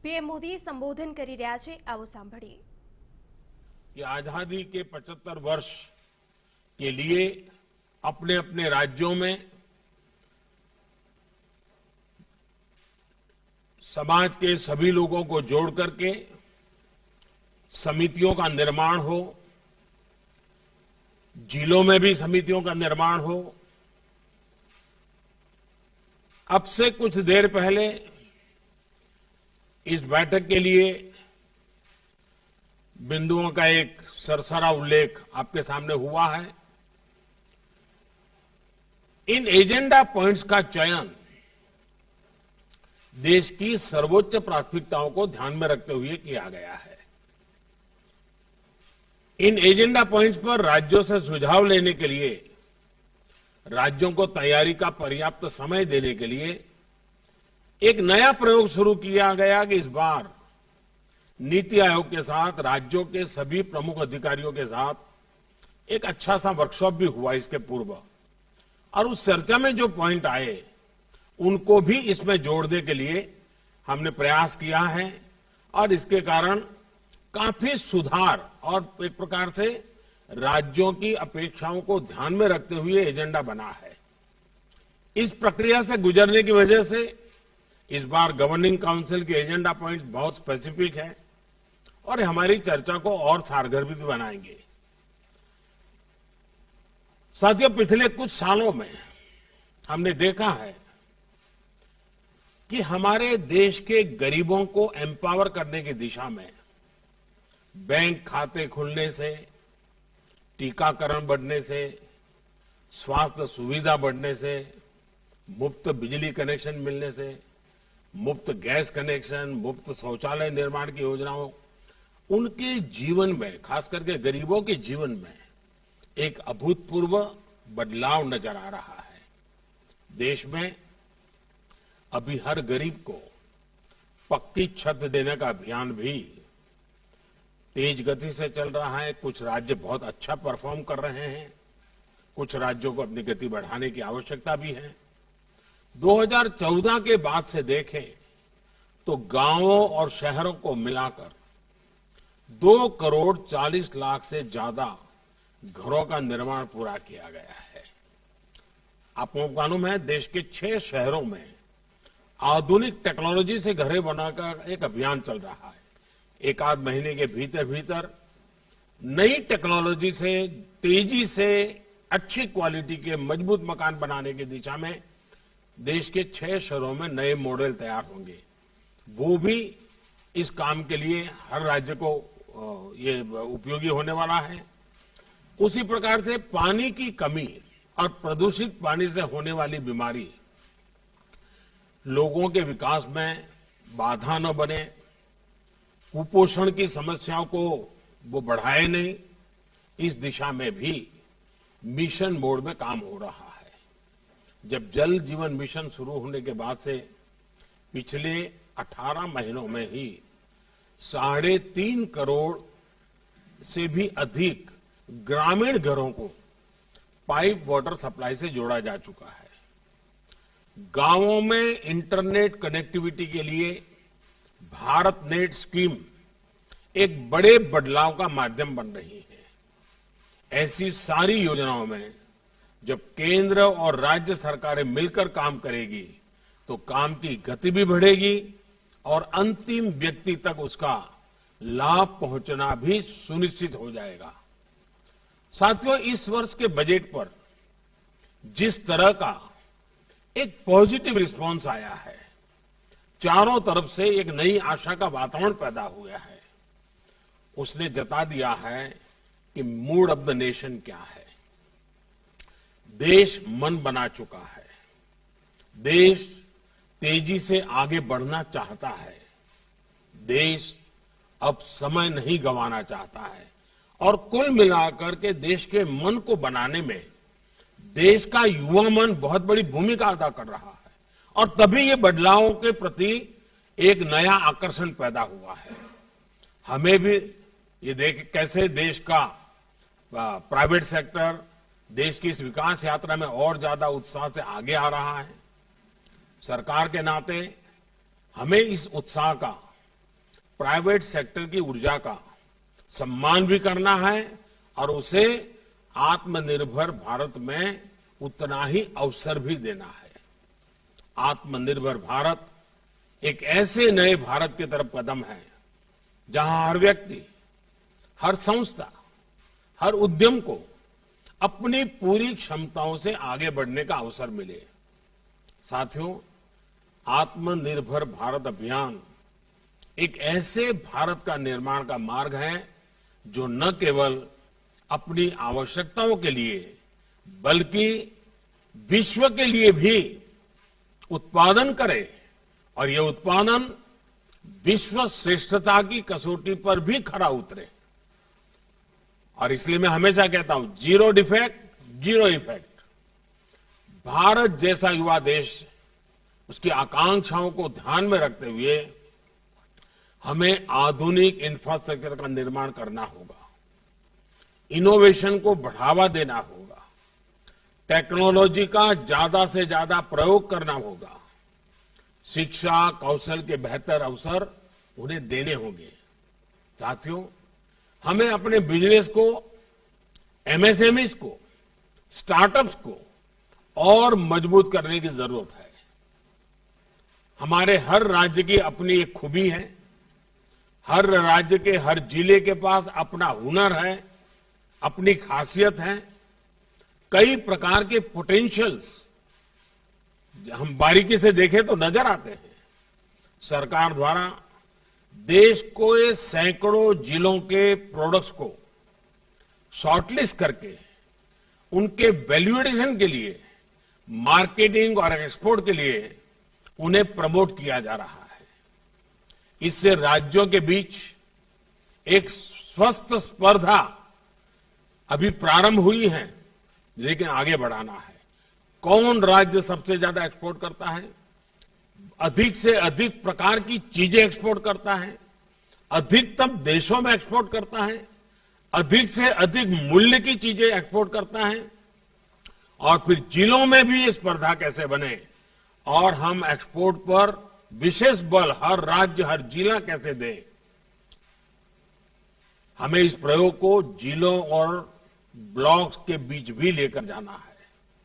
PM Modi संबोधन કરી રહ્યા છે, આવો સાંભળીએ। ये आजादी के 75 वर्ष के लिए अपने अपने राज्यों में समाज के सभी लोगों को जोड़ करके समितियों का निर्माण हो, जिलों में भी समितियों का निर्माण हो। अब से कुछ देर पहले इस बैठक के लिए बिंदुओं का एक सरसरा उल्लेख आपके सामने हुआ है। इन एजेंडा पॉइंट्स का चयन देश की सर्वोच्च प्राथमिकताओं को ध्यान में रखते हुए किया गया है। इन एजेंडा पॉइंट्स पर राज्यों से सुझाव लेने के लिए, राज्यों को तैयारी का पर्याप्त समय देने के लिए एक नया प्रयोग शुरू किया गया कि इस बार नीति आयोग के साथ राज्यों के सभी प्रमुख अधिकारियों के साथ एक अच्छा सा वर्कशॉप भी हुआ इसके पूर्व, और उस चर्चा में जो पॉइंट आए उनको भी इसमें जोड़ने के लिए हमने प्रयास किया है, और इसके कारण काफी सुधार और एक प्रकार से राज्यों की अपेक्षाओं को ध्यान में रखते हुए एजेंडा बना है। इस प्रक्रिया से गुजरने की वजह से इस बार गवर्निंग काउंसिल के एजेंडा पॉइंट बहुत स्पेसिफिक है और हमारी चर्चा को और सारगर्भित बनाएंगे। साथियों, पिछले कुछ सालों में हमने देखा है कि हमारे देश के गरीबों को एम्पावर करने की दिशा में बैंक खाते खुलने से, टीकाकरण बढ़ने से, स्वास्थ्य सुविधा बढ़ने से, मुफ्त बिजली कनेक्शन मिलने से, मुफ्त गैस कनेक्शन, मुफ्त शौचालय निर्माण की योजनाओं, उनके जीवन में, खास करके गरीबों के जीवन में एक अभूतपूर्व बदलाव नजर आ रहा है। देश में अभी हर गरीब को पक्की छत देने का अभियान भी तेज गति से चल रहा है। कुछ राज्य बहुत अच्छा परफॉर्म कर रहे हैं, कुछ राज्यों को अपनी गति बढ़ाने की आवश्यकता भी है। 2014 के बाद से देखें तो गांवों और शहरों को मिलाकर 2 करोड़ 40 लाख से ज्यादा घरों का निर्माण पूरा किया गया है। आपको मालूम है, देश के 6 शहरों में आधुनिक टेक्नोलॉजी से घरें बनाकर एक अभियान चल रहा है। एक आध महीने के भीतर भीतर नई टेक्नोलॉजी से तेजी से अच्छी क्वालिटी के मजबूत मकान बनाने की दिशा में देश के 6 शहरों में नए मॉडल तैयार होंगे। वो भी इस काम के लिए हर राज्य को ये उपयोगी होने वाला है। उसी प्रकार से पानी की कमी और प्रदूषित पानी से होने वाली बीमारी लोगों के विकास में बाधा न बने, कुपोषण की समस्याओं को वो बढ़ाए नहीं, इस दिशा में भी मिशन मोड में काम हो रहा है। जब जल जीवन मिशन शुरू होने के बाद से पिछले 18 महीनों में ही 3.5 करोड़ से भी अधिक ग्रामीण घरों को पाइप वाटर सप्लाई से जोड़ा जा चुका है। गांवों में इंटरनेट कनेक्टिविटी के लिए भारत नेट स्कीम एक बड़े बदलाव का माध्यम बन रही है। ऐसी सारी योजनाओं में जब केंद्र और राज्य सरकारें मिलकर काम करेगी तो काम की गति भी बढ़ेगी और अंतिम व्यक्ति तक उसका लाभ पहुंचना भी सुनिश्चित हो जाएगा। साथियों, इस वर्ष के बजट पर जिस तरह का एक पॉजिटिव रिस्पांस आया है, चारों तरफ से एक नई आशा का वातावरण पैदा हुआ है, उसने जता दिया है कि मूड ऑफ द नेशन क्या है। देश मन बना चुका है, देश तेजी से आगे बढ़ना चाहता है, देश अब समय नहीं गंवाना चाहता है, और कुल मिलाकर के देश के मन को बनाने में देश का युवा मन बहुत बड़ी भूमिका अदा कर रहा है, और तभी ये बदलावों के प्रति एक नया आकर्षण पैदा हुआ है। हमें भी ये देख कैसे देश का प्राइवेट सेक्टर देश की इस विकास यात्रा में और ज्यादा उत्साह से आगे आ रहा है। सरकार के नाते हमें इस उत्साह का प्राइवेट सेक्टर की ऊर्जा का सम्मान भी करना है और उसे आत्मनिर्भर भारत में उतना ही अवसर भी देना है। आत्मनिर्भर भारत एक ऐसे नए भारत की तरफ कदम है जहां हर व्यक्ति, हर संस्था, हर उद्यम को अपनी पूरी क्षमताओं से आगे बढ़ने का अवसर मिले। साथियों, आत्मनिर्भर भारत अभियान एक ऐसे भारत का निर्माण का मार्ग है जो न केवल अपनी आवश्यकताओं के लिए बल्कि विश्व के लिए भी उत्पादन करे और ये उत्पादन विश्व श्रेष्ठता की कसौटी पर भी खरा उतरे। और इसलिए मैं हमेशा कहता हूं, zero defect zero effect. Bharat जैसा युवा देश, उसकी आकांक्षाओं को ध्यान में रखते हुए हमें आधुनिक इंफ्रास्ट्रक्चर का निर्माण करना होगा, इनोवेशन को बढ़ावा देना होगा, टेक्नोलॉजी का ज्यादा से ज्यादा प्रयोग करना होगा, शिक्षा कौशल के बेहतर अवसर उन्हें देने होंगे। साथियों, हमें अपने बिजनेस को, एमएसएमईज को, स्टार्टअप्स को और मजबूत करने की जरूरत है। हमारे हर राज्य की अपनी एक खूबी है, हर राज्य के हर जिले के पास अपना हुनर है, अपनी खासियत है, कई प्रकार के पोटेंशियल्स हम बारीकी से देखें तो नजर आते हैं। सरकार द्वारा देश को ये सैकड़ों जिलों के प्रोडक्ट्स को शॉर्टलिस्ट करके उनके वैल्यूएडिशन के लिए, मार्केटिंग और एक्सपोर्ट के लिए उन्हें प्रमोट किया जा रहा है। इससे राज्यों के बीच एक स्वस्थ स्पर्धा अभी प्रारंभ हुई है, लेकिन आगे बढ़ाना है। कौन राज्य सबसे ज्यादा एक्सपोर्ट करता है, अधिक से अधिक प्रकार की चीजें एक्सपोर्ट करता है, अधिकतम देशों में एक्सपोर्ट करता है, अधिक से अधिक मूल्य की चीजें एक्सपोर्ट करता है, और फिर जिलों में भी ये स्पर्धा कैसे बने और हम एक्सपोर्ट पर विशेष बल हर राज्य, हर जिला कैसे दें। हमें इस प्रयोग को जिलों और ब्लॉक्स के बीच भी लेकर जाना है।